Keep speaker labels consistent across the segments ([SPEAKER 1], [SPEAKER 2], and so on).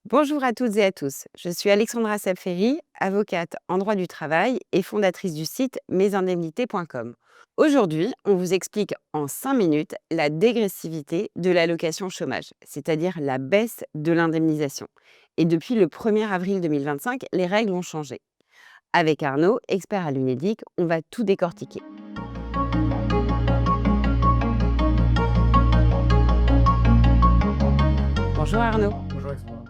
[SPEAKER 1] Bonjour à toutes et à tous, je suis Alexandra Saferi, avocate en droit du travail et fondatrice du site mesindemnités.com. Aujourd'hui, on vous explique en 5 minutes la dégressivité de l'allocation chômage, c'est-à-dire la baisse de l'indemnisation. Et depuis le 1er avril 2025, les règles ont changé. Avec Arnaud, expert à l'UNEDIC, on va tout décortiquer. Bonjour Arnaud.
[SPEAKER 2] Bonjour Alexandra.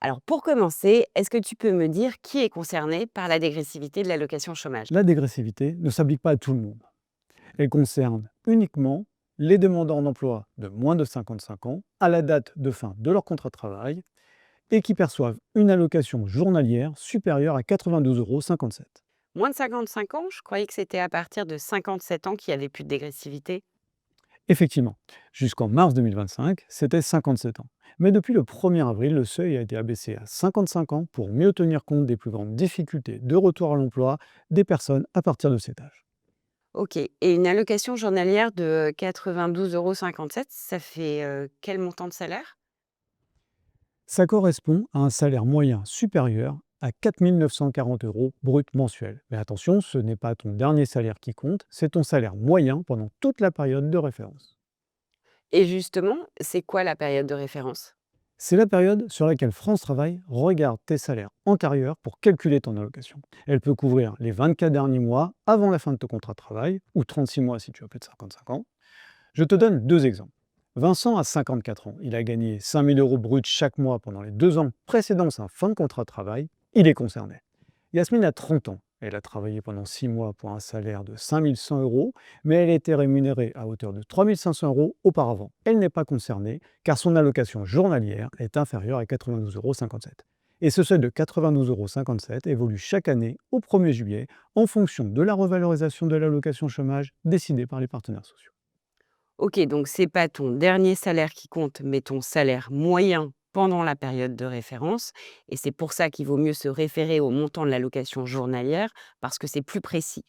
[SPEAKER 1] Alors pour commencer, est-ce que tu peux me dire qui est concerné par la dégressivité de l'allocation chômage?
[SPEAKER 2] La dégressivité ne s'applique pas à tout le monde. Elle concerne uniquement les demandeurs d'emploi de moins de 55 ans à la date de fin de leur contrat de travail et qui perçoivent une allocation journalière supérieure à 92,57 €.
[SPEAKER 1] Moins de 55 ans? Je croyais que c'était à partir de 57 ans qu'il y avait plus de dégressivité.
[SPEAKER 2] Effectivement, jusqu'en mars 2025, c'était 57 ans. Mais depuis le 1er avril, le seuil a été abaissé à 55 ans pour mieux tenir compte des plus grandes difficultés de retour à l'emploi des personnes à partir de cet âge.
[SPEAKER 1] OK, et une allocation journalière de 92,57 €, ça fait, quel montant de salaire?
[SPEAKER 2] Ça correspond à un salaire moyen supérieur à 4 940 € brut mensuel. Mais attention, ce n'est pas ton dernier salaire qui compte, c'est ton salaire moyen pendant toute la période de référence.
[SPEAKER 1] Et justement, c'est quoi la période de référence?
[SPEAKER 2] C'est la période sur laquelle France Travail regarde tes salaires antérieurs pour calculer ton allocation. Elle peut couvrir les 24 derniers mois avant la fin de ton contrat de travail, ou 36 mois si tu as plus de 55 ans. Je te donne deux exemples. Vincent a 54 ans. Il a gagné 5 000 € bruts chaque mois pendant les 2 ans précédant sa fin de contrat de travail. Il est concerné. Yasmine a 30 ans. Elle a travaillé pendant 6 mois pour un salaire de 5 100 €, mais elle était rémunérée à hauteur de 3 500 € auparavant. Elle n'est pas concernée car son allocation journalière est inférieure à 92,57 €. Et ce seuil de 92,57 € évolue chaque année au 1er juillet en fonction de la revalorisation de l'allocation chômage décidée par les partenaires sociaux.
[SPEAKER 1] OK, donc c'est pas ton dernier salaire qui compte, mais ton salaire moyen pendant la période de référence, et c'est pour ça qu'il vaut mieux se référer au montant de l'allocation journalière parce que c'est plus précis.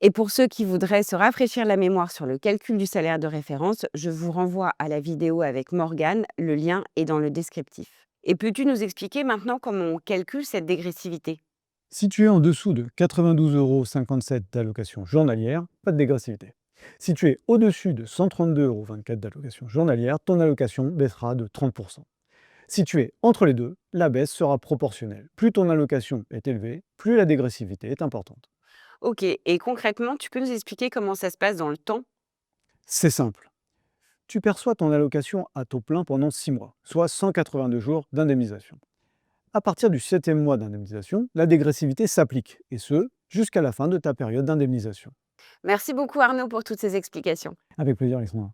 [SPEAKER 1] Et pour ceux qui voudraient se rafraîchir la mémoire sur le calcul du salaire de référence, je vous renvoie à la vidéo avec Morgane, le lien est dans le descriptif. Et peux-tu nous expliquer maintenant comment on calcule cette dégressivité?
[SPEAKER 2] Si tu es en dessous de 92,57 € d'allocation journalière, pas de dégressivité. Si tu es au-dessus de 132,24 € d'allocation journalière, ton allocation baissera de 30%. Si tu es entre les deux, la baisse sera proportionnelle. Plus ton allocation est élevée, plus la dégressivité est importante.
[SPEAKER 1] Ok, et concrètement, tu peux nous expliquer comment ça se passe dans le temps?
[SPEAKER 2] C'est simple. Tu perçois ton allocation à taux plein pendant 6 mois, soit 182 jours d'indemnisation. À partir du 7e mois d'indemnisation, la dégressivité s'applique, et ce, jusqu'à la fin de ta période d'indemnisation.
[SPEAKER 1] Merci beaucoup Arnaud pour toutes ces explications.
[SPEAKER 2] Avec plaisir, Alexandra.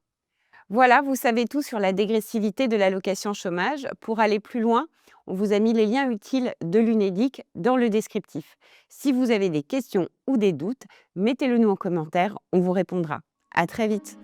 [SPEAKER 1] Voilà, vous savez tout sur la dégressivité de l'allocation chômage. Pour aller plus loin, on vous a mis les liens utiles de l'UNEDIC dans le descriptif. Si vous avez des questions ou des doutes, mettez-le nous en commentaire, on vous répondra. À très vite.